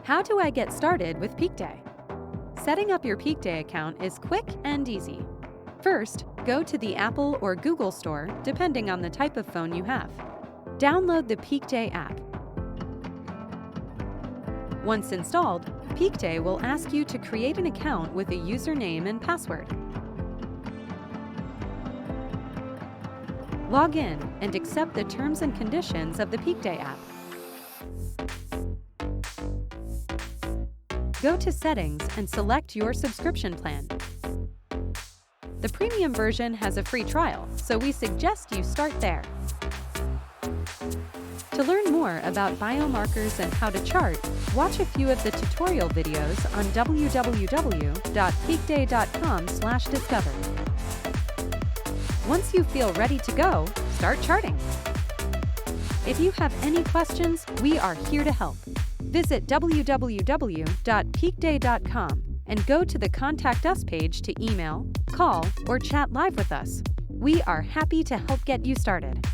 How do I get started with PeakDay? Setting up your PeakDay account is quick and easy. First, go to the Apple or Google Store, depending on the type of phone you have. Download the PeakDay app. Once installed, PeakDay will ask you to create an account with a username and password. Log in and accept the terms and conditions of the PeakDay app. Go to Settings and select your subscription plan. The premium version has a free trial, so we suggest you start there. To learn more about biomarkers and how to chart, watch a few of the tutorial videos on www.peakday.com/discover. Once you feel ready to go, start charting. If you have any questions, we are here to help. Visit www.peakday.com and go to the Contact Us page to email, call, or chat live with us. We are happy to help get you started.